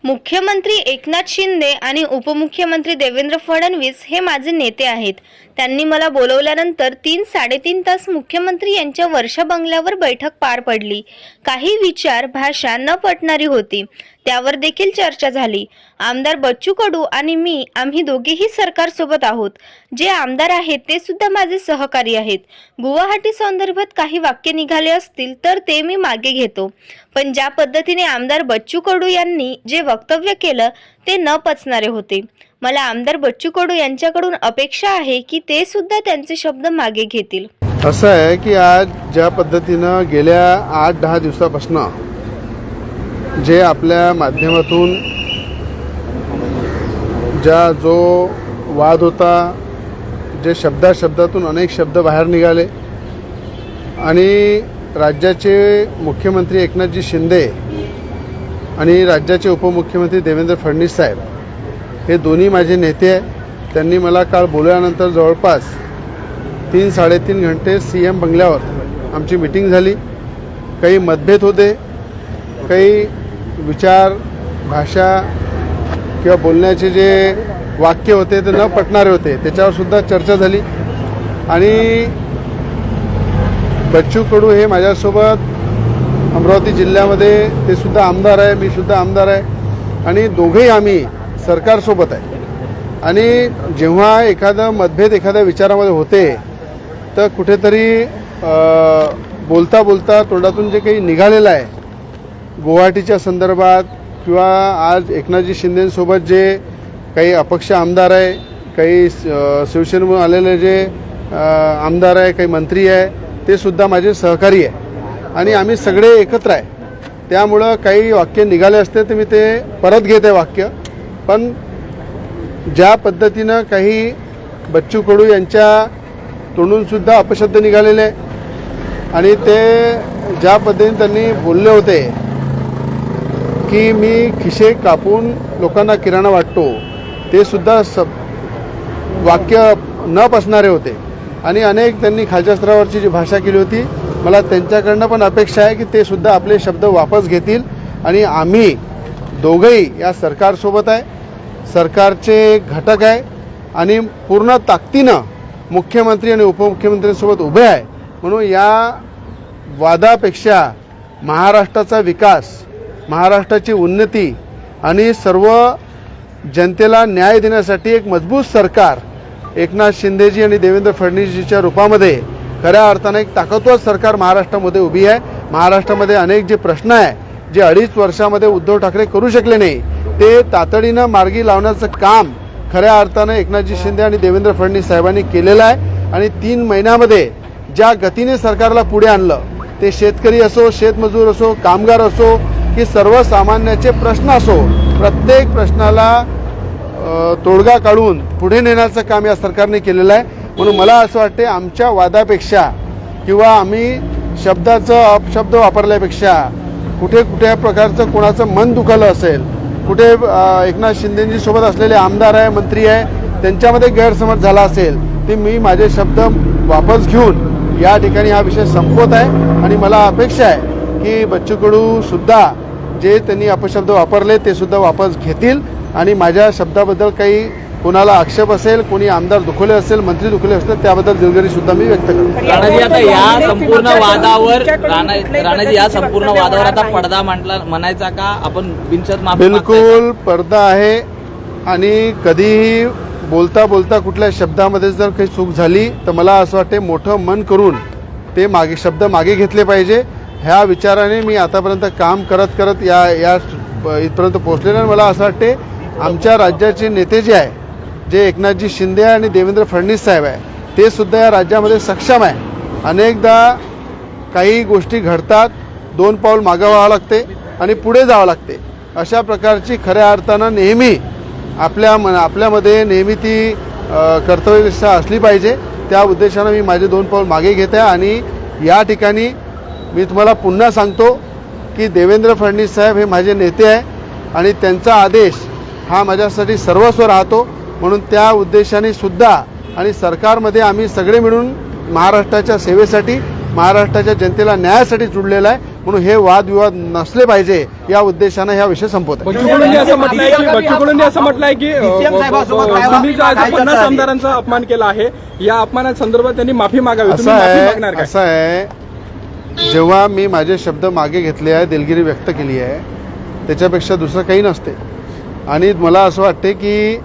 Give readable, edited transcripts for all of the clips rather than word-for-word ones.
मुख्यमंत्री एकनाथ शिंदे आणि उपमुख्यमंत्री देवेंद्र फडणवीस हे माझे नेते आहेत। त्यांनी मला बोलवल्यानंतर 3-3.5 तास मुख्यमंत्री यांच्या वर्षा बंगल्यावर बैठक पार पडली। काही विचार भाषा न पटणारी होती, त्यावर देखील चर्चा झाली। आमदार बच्चू कडू आणि मी आम्ही दोघेही सरकार सोबत आहोत। जे आमदार आहेत ते सुद्धा माझे सहकारी आहेत। गुवाहाटी संदर्भात काही वाक्य निघाले असतील तर ते मी मागे घेतो, पण ज्या पद्धतीने आमदार बच्चू कडू यांनी जे वक्तव्य केलं ते न पचणारे होते। मला आमदार बच्चू कडू यांच्याकडून अपेक्षा आहे की ते सुद्धा त्यांचे शब्द मागे घेतील। असं आहे की आज ज्या पद्धतीनं गेल्या 8-10 दिवसापासून जे आपल्या माध्यमातून जो वाद होता, जे शब्दातून अनेक शब्द बाहेर निघाले आणि राज्याचे मुख्यमंत्री एकनाथजी शिंदे आणि राज्याचे उपमुख्यमंत्री देवेंद्र फडणवीस साहेब हे दोन्ही माझे नेते आहेत। त्यांनी मला काल बोलल्यानंतर जवळपास 3-3.5 घंटे सीएम बंगल्यावर आमची मीटिंग झाली। काही मतभेद होते, काही विचार भाषा किंवा बोलण्याचे जे वाक्य होते ते न पटणारे होते, त्याच्यावर सुद्धा चर्चा झाली। आणि बच्चू कडू हे माझ्यासोबत अमरावती जिल्ह्यामध्ये ते सुद्धा आमदार आहे, मी सुद्धा आमदार आहे आणि दोघेही आम्ही सरकारसोबत आहे। आणि जेव्हा एखादा मतभेद एखाद्या विचारामध्ये होते तर कुठेतरी बोलता बोलता तोंडातून जे काही निघालेलं आहे गुवाहाटीच्या संदर्भात किंवा आज एकनाथजी शिंदेंसोबत जे काही अपक्ष आमदार आहे, काही शिवसेनेमधून आलेले जे आमदार आहे, काही मंत्री आहे, ते सुद्धा माझे सहकारी आहे आणि आम्ही सगळे एकत्र आहे। त्यामुळं काही वाक्य निघाले असते तर मी ते परत घेते वाक्य, पण ज्या पद्धतीनं काही बच्चू कडू यांच्या तोंडून सुद्धा अपशब्द निघालेले आणि ते ज्या पद्धतीने त्यांनी बोलले होते की मी खिसे कापून लोकांना किराणा वाटतो, ते सुद्धा वाक्य न पचणारे होते आणि अनेक त्यांनी खालच्या स्तरावरची जी भाषा केली होती, मला त्यांच्याकडनं पण अपेक्षा आहे की ते सुद्धा आपले शब्द वापस घेतील आणि आम्ही दोघेही या सरकारसोबत आहे, सरकारचे घटक आहे आणि पूर्ण ताकदीनं मुख्यमंत्री आणि उपमुख्यमंत्र्यांसोबत उभे आहे। म्हणून या वादापेक्षा महाराष्ट्राचा विकास, महाराष्ट्राची उन्नती आणि सर्व जनतेला न्याय देण्यासाठी एक मजबूत सरकार एकनाथ शिंदेजी आणि देवेंद्र फडणवीसजीच्या रूपामध्ये खऱ्या अर्थानं एक ताकदवर सरकार महाराष्ट्रामध्ये उभी आहे। महाराष्ट्रामध्ये अनेक जे प्रश्न आहे, जे 2.5 वर्षामध्ये उद्धव ठाकरे करू शकले नाही, ते तातडीनं मार्गी लावण्याचं काम खऱ्या अर्थानं एकनाथजी शिंदे आणि देवेंद्र फडणवीस साहेबांनी केलेलं आहे। आणि 3 महिन्यामध्ये ज्या गतीने सरकारला पुढे आणलं, ते शेतकरी असो, शेतमजूर असो, कामगार असो की सर्वसामान्याचे प्रश्न असो, प्रत्येक प्रश्नाला तोडगा काढून पुढे नेण्याचं काम या सरकारने केलेलं आहे। म्हणून मला असं वाटते आमच्या वादापेक्षा किंवा आम्ही शब्दाचं अपशब्द वापरल्यापेक्षा कुठे प्रकारचं कोणाचं मन दुखावलं असेल, कुठे एकनाथ शिंदेजी सोबत असलेले आमदार आहे, मंत्री आहे, त्यांच्यामध्ये गैरसमज झाला असेल, ते मी माझे शब्द वापस घेऊन या ठिकाणी हा विषय संपवत आहे। आणि मला अपेक्षा आहे की बच्चू कडू सुद्धा जे त्यांनी अपशब्द वापरले ते सुद्धा वापस घेतील आणि माझ्या शब्दाबद्दल काही कोणाला आक्षेप असेल, कोणी आमदार दुखवले असेल, मंत्री दुखवले असतील, त्याबद्दल दिलगिरी सुद्धा मी व्यक्त करतो। राणाजी, आता या संपूर्ण वादावर राणाजी या संपूर्ण वादावर आता पडदा म्हणायचा का आपण बिनशर्त माफी? बिलकुल पडदा आहे आणि कधीही बोलता बोलता कुठल्या शब्दामध्ये जर काही चूक झाली तर मला असं वाटते मोठं मन करून ते शब्द मागे घेतले पाहिजे। ह्या विचाराने मी आतापर्यंत काम करत या इथपर्यंत पोहोचलेलं आहे। मला असं वाटते आमच्या राज्याचे नेते जे आहे, जे एकनाथजी शिंदे आणि देवेंद्र फडणवीस साहेब आहे, ते सुद्धा या राज्यामध्ये सक्षम आहे। अनेकदा काही गोष्टी घडतात, 2 पाऊल मागे व्हावं लागते आणि पुढे जावं लागते। अशा प्रकारची खऱ्या अर्थानं नेहमी आपल्यामध्ये नेहमी ती कर्तव्यनिष्ठा असली पाहिजे। त्या उद्देशानं मी माझे 2 पाऊल मागे घेत आहे आणि या ठिकाणी मी तुम्हाला पुन्हा सांगतो की देवेंद्र फडणवीस साहेब हे माझे नेते आहे आणि त्यांचा आदेश हा माझ्यासाठी सर्वस्व राहतो। म्हणून त्या उद्देशाने सुद्धा आणि सरकारमध्ये आम्ही सगळे मिळून महाराष्ट्राच्या सेवेसाठी, महाराष्ट्राच्या जनतेला न्यायासाठी जुडलेला आहे। म्हणून हे वादविवाद नसले पाहिजे या उद्देशानं हा विषय संपवत आहे. बच्चू कडूंनी असं म्हटलंय की तुम्ही जो आज 50 आमदारांचा अपमान केला आहे, या अपमानासंदर्भात त्यांनी माफी मागावी. तुम्ही माफी मागणार का? असं आहे, जेव्हा मी माझे शब्द मागे घेतले आहे, दिलगिरी व्यक्त केली आहे, त्याच्यापेक्षा दुसरं काही नसते. आणि मला असं वाटते की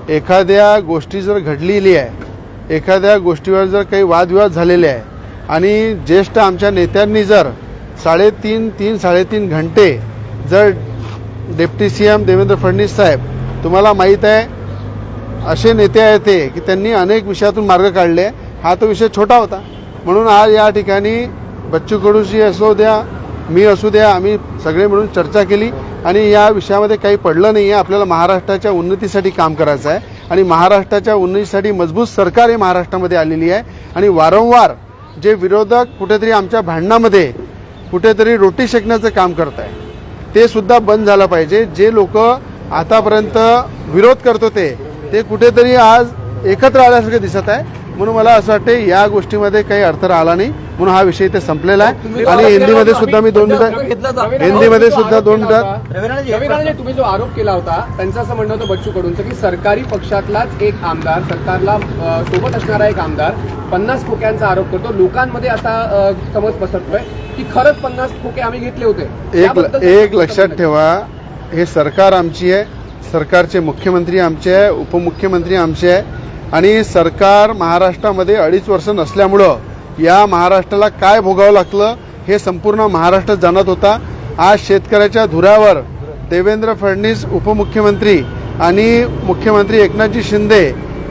एखाद्या गोष्टी जर घडलेली आहे, एखाद्या गोष्टीवर जर काही वादविवाद झालेले आहे आणि ज्येष्ठ आमच्या नेत्यांनी जर 3.5 घंटे जर डेप्टी सीएम देवेंद्र फडणवीस साहेब, तुम्हाला माहीत आहे असे नेते आहेत ते की त्यांनी अनेक विषयातून मार्ग काढले. हा तो विषय छोटा होता, म्हणून आज या ठिकाणी बच्चू कडूजी असू द्या, मी असू द्या, आम्ही सगळे मिळून चर्चा केली आणि या विषयामध्ये काही पडलं नाही आहे. आपल्याला महाराष्ट्राच्या उन्नतीसाठी काम करायचं आहे आणि महाराष्ट्राच्या उन्नतीसाठी मजबूत सरकार हे महाराष्ट्रामध्ये आलेली आहे. आणि वारंवार जे विरोधक कुठेतरी आमच्या भांडणामध्ये कुठेतरी रोटी शेकण्याचं काम करत आहे, ते सुद्धा बंद झालं पाहिजे. जे लोक आतापर्यंत विरोध करत होते ते कुठेतरी आज एकत्र आल्यासारखं दिसत आहे. म्हणून मला असं वाटते या गोष्टीमध्ये काही अर्थ राहिला नाही, म्हणून हा विषय इथे संपलेला आहे. आणि हिंदीमध्ये सुद्धा मी 2 मिनिटात हिंदीमध्ये सुद्धा 2 मिनिटात रवी राणे, तुम्ही जो आरोप केला होता त्यांचं असं म्हणणं होतं बच्चू कडूंचं की सरकारी पक्षातलाच एक आमदार, सरकारला सोबत असणारा एक आमदार 50 खोक्यांचा आरोप करतो. लोकांमध्ये असा समज पसरतोय की खरंच 50 खोके आम्ही घेतले होते. एक लक्षात ठेवा, हे सरकार आमची आहे, सरकारचे मुख्यमंत्री आमचे आहे, उपमुख्यमंत्री आमचे आहे आणि सरकार महाराष्ट्रामध्ये 2.5 वर्ष नसल्यामुळं या महाराष्ट्राला काय भोगावं लागलं हे संपूर्ण महाराष्ट्र जाणत होता. आज शेतकऱ्याच्या धुऱ्यावर देवेंद्र फडणवीस उपमुख्यमंत्री आणि मुख्यमंत्री एकनाथजी शिंदे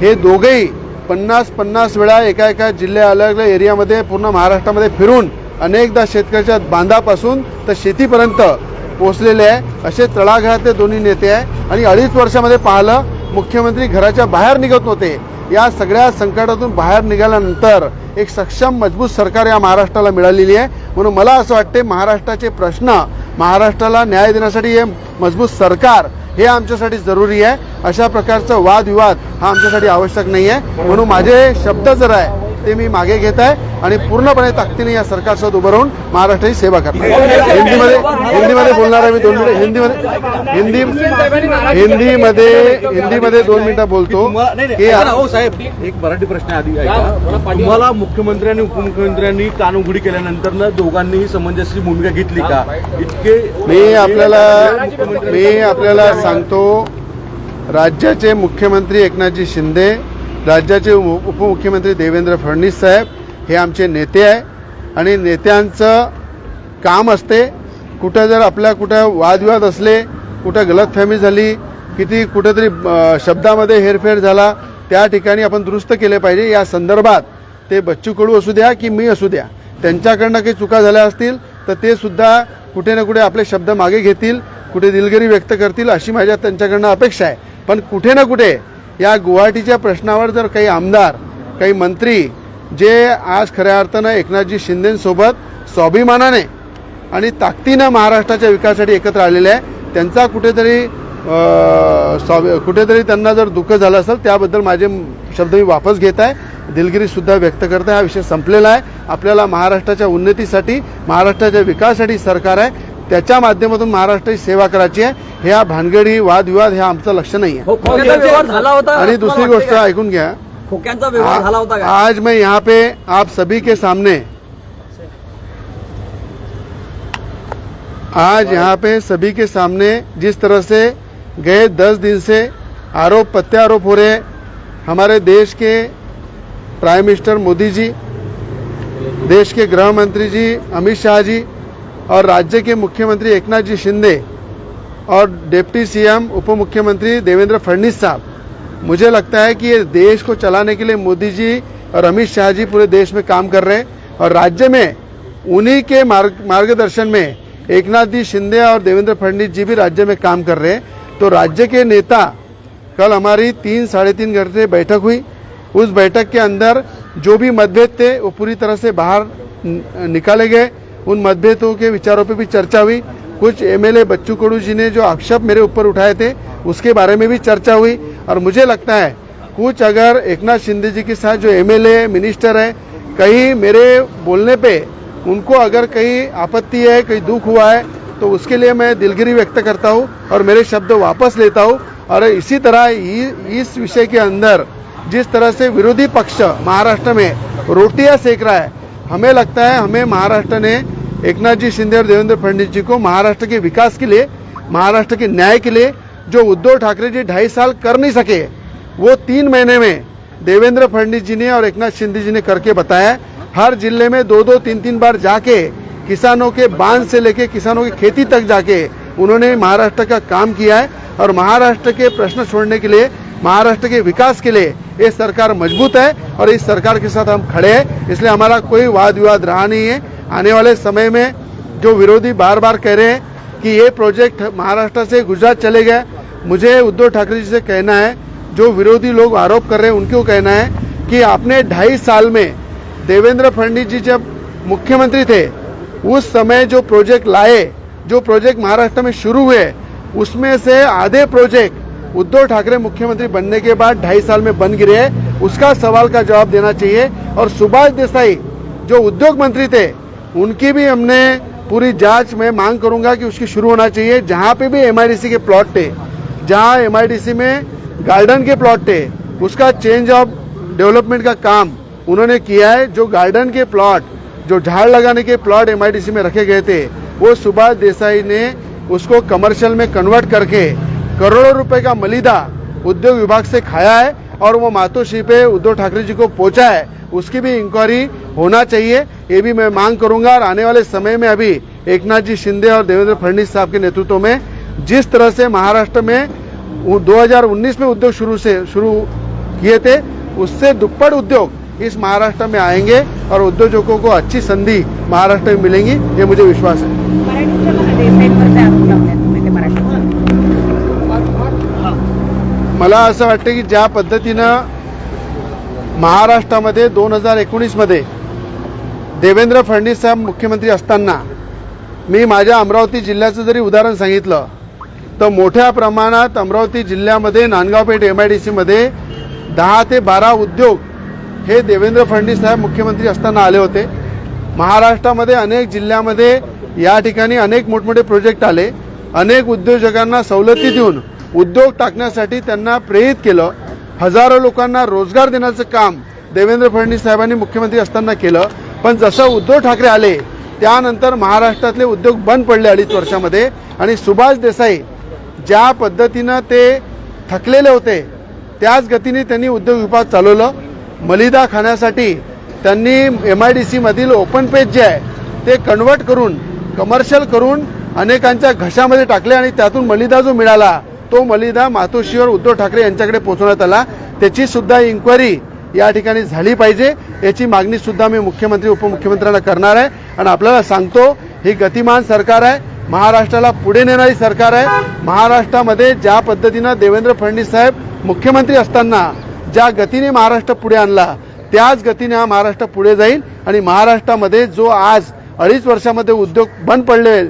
हे दोघेही 50 वेळा एका जिल्ह्या अलग अलग एरियामध्ये पूर्ण महाराष्ट्रामध्ये फिरून अनेकदा शेतकऱ्याच्या बांधापासून तर शेतीपर्यंत पोहोचलेले आहे. असे तळागाळातले दोन्ही नेते आहे आणि 2.5 वर्षामध्ये पाहिलं मुख्यमंत्री घराच्या बाहेर निघत नव्हते. या सगळ्या संकटातून बाहेर निघाल्यानंतर एक सक्षम मजबूत सरकार या महाराष्ट्राला मिळालेली आहे. म्हणून मला असं वाटते महाराष्ट्राचे प्रश्न, महाराष्ट्राला न्याय देण्यासाठी हे मजबूत सरकार हे आमच्यासाठी जरुरी आहे. अशा प्रकारचा वादविवाद हा आमच्यासाठी आवश्यक नाही आहे. म्हणून माझे शब्द जर आहे ते मी मागे घेत आहे आणि पूर्णपणे ताकदीने या सरकारसोबत उभं राहून महाराष्ट्राची सेवा करणार. हिंदीमध्ये बोलणार आहे मी 2 मिनिट. हिंदीमध्ये 2 मिनिटं बोलतो की साहेब, एक मराठी प्रश्न आधी ऐका. तुम्हाला मुख्यमंत्री आणि उपमुख्यमंत्र्यांनी कानउघडी केल्यानंतर दोघांनीही समंजस भूमिका घेतली का? इतके मी आपल्याला सांगतो, राज्याचे मुख्यमंत्री एकनाथजी शिंदे, राज्याचे उपमुख्यमंत्री देवेंद्र फडणवीस साहेब हे आमचे नेते आहे आणि नेत्यांचं काम असते कुठं जर आपल्या कुठं वादविवाद असले, कुठं गलतफहमी झाली, कुठेतरी शब्दामध्ये हेरफेर झाला, त्या ठिकाणी आपण दुरुस्त केले पाहिजे. या संदर्भात ते बच्चू कडू असू द्या की मी असू द्या, त्यांच्याकडनं काही चुका झाल्या असतील तर ते सुद्धा कुठे ना कुठे आपले शब्द मागे घेतील, कुठे दिलगिरी व्यक्त करतील अशी माझ्या त्यांच्याकडनं अपेक्षा आहे. पण कुठे ना कुठे या गुवाहाटीच्या प्रश्नावर जर काही आमदार, काही मंत्री जे आज खऱ्या अर्थानं एकनाथजी शिंदेसोबत स्वाभिमानाने आणि ताकदीनं महाराष्ट्राच्या विकासासाठी एकत्र आलेले आहे, त्यांचा कुठेतरी त्यांना जर दुःख झालं असेल त्याबद्दल माझे शब्द मी वापस घेत आहे, दिलगिरी सुद्धा व्यक्त करत आहे. हा विषय संपलेला आहे. आपल्याला महाराष्ट्राच्या उन्नतीसाठी, महाराष्ट्राच्या विकासासाठी सरकार आहे, त्याच्या माध्यमातून महाराष्ट्राची सेवा करायची आहे. ह्या भानगडी वादविवाद हे आमचं लक्ष नाही आहे. आणि दुसरी गोष्ट ऐकून घ्या, खोक्यांचा व्यवहार झाला होता का? आज मैं यहाँ पे आप सभी के सामने जिस तरह से गए 10 दिन से आरोप प्रत्यारोप हो रहे, हमारे देश के प्राइम मिनिस्टर मोदी जी, देश के गृह मंत्री जी अमित शाह जी और राज्य के मुख्यमंत्री एकनाथ जी शिंदे और डिप्टी सीएम उप मुख्यमंत्री देवेंद्र फडणवीस साहब, मुझे लगता है कि ये देश को चलाने के लिए मोदी जी और अमित शाह जी पूरे देश में काम कर रहे हैं और राज्य में उन्हीं के मार्गदर्शन में एकनाथ जी शिंदे और देवेंद्र फडणवीस जी भी राज्य में काम कर रहे हैं. तो राज्य के नेता, कल हमारी 3-3.5 घंटे बैठक हुई. उस बैठक के अंदर जो भी मतभेद थे वो पूरी तरह से बाहर निकाले गए. उन मतभेदों के विचारों पे भी चर्चा हुई. कुछ एमएलए बच्चू कडू जी ने जो आक्षेप मेरे ऊपर उठाए थे उसके बारे में भी चर्चा हुई. और मुझे लगता है कुछ अगर एकनाथ शिंदे जी के साथ जो एमएलए मिनिस्टर है, कहीं मेरे बोलने पे उनको अगर कहीं आपत्ति है, कहीं दुख हुआ है, तो उसके लिए मैं दिलगिरी व्यक्त करता हूं और मेरे शब्द वापस लेता हूं। और इसी तरह इस विषय के अंदर जिस तरह से विरोधी पक्ष महाराष्ट्र में रोटियां सेक रहा है, हमें लगता है हमें महाराष्ट्र ने एकनाथ जी शिंदे और देवेंद्र फडणवीस जी को महाराष्ट्र के विकास के लिए, महाराष्ट्र के न्याय के लिए जो उद्धव ठाकरे जी 2.5 साल कर नहीं सके, वो 3 महीने में देवेंद्र फडणवीस जी ने और एकनाथ शिंदे जी ने करके बताया। हर जिले में 2-2, 3-3 बार जाके किसानों के बांध से लेके किसानों की खेती तक जाके उन्होंने महाराष्ट्र का काम किया है। और महाराष्ट्र के प्रश्न छोड़ने के लिए, महाराष्ट्र के विकास के लिए ये सरकार मजबूत है और इस सरकार के साथ हम खड़े हैं। इसलिए हमारा कोई वाद विवाद रहा नहीं है। आने वाले समय में जो विरोधी बार बार कह रहे हैं कि ये प्रोजेक्ट महाराष्ट्र से गुजरात चले गए, मुझे उद्धव ठाकरे जी से कहना है, जो विरोधी लोग आरोप कर रहे हैं उनको कहना है कि आपने 2.5 साल में देवेंद्र फडणवीस जी जब मुख्यमंत्री थे उस समय जो प्रोजेक्ट लाए, जो प्रोजेक्ट महाराष्ट्र में शुरू हुए, उसमें से आधे प्रोजेक्ट उद्धव ठाकरे मुख्यमंत्री बनने के बाद 2.5 साल में बन गिरे हैं। उसका सवाल का जवाब देना चाहिए। और सुभाष देसाई जो उद्योग मंत्री थे, उनकी भी हमने पूरी जांच में मांग करूंगा कि उसकी शुरू होना चाहिए। जहां पे भी एमआईडीसी के प्लॉट थे, जहां एमआईडीसी में गार्डन के प्लॉट थे, उसका चेंज ऑफ डेवलपमेंट का काम उन्होंने किया है। जो गार्डन के प्लॉट, जो झाड़ लगाने के प्लॉट एमआईडीसी में रखे गए थे, वो सुभाष देसाई ने उसको कमर्शियल में कन्वर्ट करके करोड़ों रुपए का मलिदा उद्योग विभाग से खाया है और वो मातोश्री पे उद्धव ठाकरे जी को पहुंचा है। उसकी भी इंक्वायरी होना चाहिए, ये भी मैं मांग करूंगा। और आने वाले समय में अभी एकनाथ जी शिंदे और देवेंद्र फडणवीस साहब के नेतृत्व में जिस तरह से महाराष्ट्र में 2019 में उद्योग शुरू किए थे, उससे दुप्पट उद्योग इस महाराष्ट्र में आएंगे और उद्योजकों को अच्छी संधि महाराष्ट्र में मिलेंगी, ये मुझे विश्वास है। मला असं वाटतं की ज्या पद्धतीनं महाराष्ट्रामध्ये 2019 मध्ये देवेंद्र फडणवीस साहेब मुख्यमंत्री असताना मी माझ्या अमरावती जिल्ह्याचं जरी उदाहरण सांगितलं तर मोठ्या प्रमाणात अमरावती जिल्ह्यामध्ये नांदगावपेठ एमआयडीसी मध्ये 10 ते 12 उद्योग हे देवेंद्र फडणवीस साहेब मुख्यमंत्री असताना आले होते। महाराष्ट्रामध्ये अनेक जिल्ह्यामध्ये या ठिकाणी अनेक मोठमोठे प्रोजेक्ट आले, अनेक उद्योजकांना सवलती देऊन उद्योग टाकण्यासाठी त्यांना प्रेरित केलं। हजारो लोकांना रोजगार देण्याचं काम देवेंद्र फडणवीस साहेबांनी मुख्यमंत्री असताना केलं। पण जसं उद्धव ठाकरे आले त्यानंतर महाराष्ट्रातले उद्योग बंद पडले 2.5 वर्षामध्ये। आणि सुभाष देसाई ज्या पद्धतीनं ते थकलेले होते त्याच गतीने त्यांनी उद्योग विभाग चालवलं। मलिदा खाण्यासाठी त्यांनी एमआयडीसी मधील ओपन पेज जे आहे ते कन्वर्ट करून, कमर्शियल करून अनेकांच्या घशामध्ये टाकले आणि त्यातून मलिदा जो मिळाला तो मलिदा मातोश्रीवर उद्धव ठाकरे यांच्याकडे पोहोचवण्यात आला। त्याची सुद्धा इन्क्वायरी या ठिकाणी झाली पाहिजे, याची मागणी सुद्धा मी मुख्यमंत्री उपमुख्यमंत्र्यांना करणार आहे। आणि आपल्याला सांगतो, ही गतिमान सरकार आहे, महाराष्ट्राला पुढे नेणारी सरकार आहे। महाराष्ट्रामध्ये ज्या पद्धतीनं देवेंद्र फडणवीस साहेब मुख्यमंत्री असताना ज्या गतीने महाराष्ट्र पुढे आणला, त्याच गतीने हा महाराष्ट्र पुढे जाईल। आणि महाराष्ट्रामध्ये जो आज 2.5 वर्षामध्ये उद्योग बंद पडले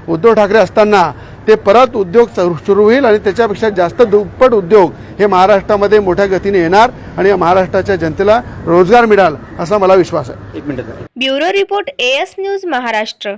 उद्धव ठाकरे असताना, ते परत उद्योग सुरू होईल आणि त्याच्यापेक्षा जास्त दुप्पट उद्योग हे महाराष्ट्रामध्ये मोठ्या गतीने येणार आणि महाराष्ट्राच्या जनतेला रोजगार मिळेल असा मला विश्वास आहे। Bureau report AS news Maharashtra.